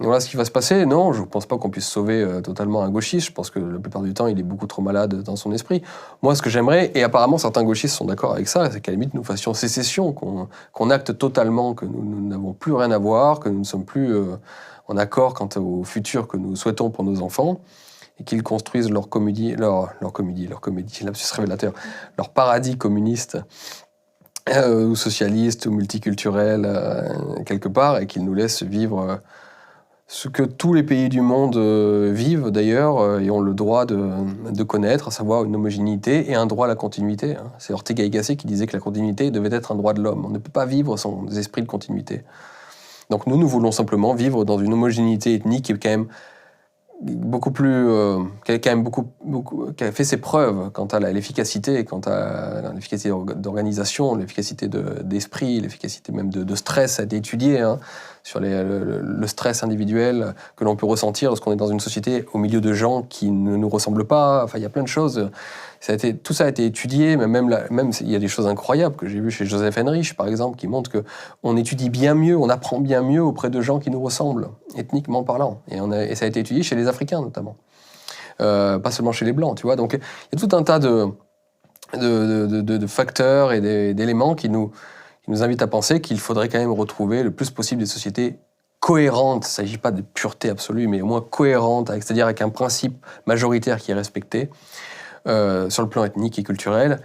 Voilà ce qui va se passer. Non, je ne pense pas qu'on puisse sauver totalement un gauchiste. Je pense que la plupart du temps, il est beaucoup trop malade dans son esprit. Moi, ce que j'aimerais, et apparemment certains gauchistes sont d'accord avec ça, c'est qu'à la limite, nous fassions sécession, qu'on acte totalement que nous n'avons plus rien à voir, que nous ne sommes plus en accord quant au futur que nous souhaitons pour nos enfants, et qu'ils construisent leur comédie, lapsus révélateur, leur paradis communiste ou socialiste ou multiculturel quelque part, et qu'ils nous laissent vivre ce que tous les pays du monde vivent d'ailleurs et ont le droit de connaître, à savoir une homogénéité et un droit à la continuité. Hein. C'est Ortega y Gasset qui disait que la continuité devait être un droit de l'homme. On ne peut pas vivre sans esprit de continuité. Donc nous voulons simplement vivre dans une homogénéité ethnique qui est quand même beaucoup plus, qui a fait ses preuves quant à l'efficacité, quant à l'efficacité d'organisation, l'efficacité d'esprit, l'efficacité même de stress, ça a été étudié, hein, sur le stress individuel que l'on peut ressentir lorsqu'on est dans une société au milieu de gens qui ne nous ressemblent pas. Enfin, il y a plein de choses. Tout ça a été étudié, mais même il y a des choses incroyables que j'ai vues chez Joseph Henrich, par exemple, qui montrent qu'on étudie bien mieux, on apprend bien mieux auprès de gens qui nous ressemblent, ethniquement parlant. Et ça a été étudié chez les Africains, notamment. Pas seulement chez les Blancs, tu vois. Donc, il y a tout un tas de facteurs et d'éléments qui nous invitent à penser qu'il faudrait quand même retrouver le plus possible des sociétés cohérentes. Il ne s'agit pas de pureté absolue, mais au moins cohérentes, c'est-à-dire avec un principe majoritaire qui est respecté, sur le plan ethnique et culturel,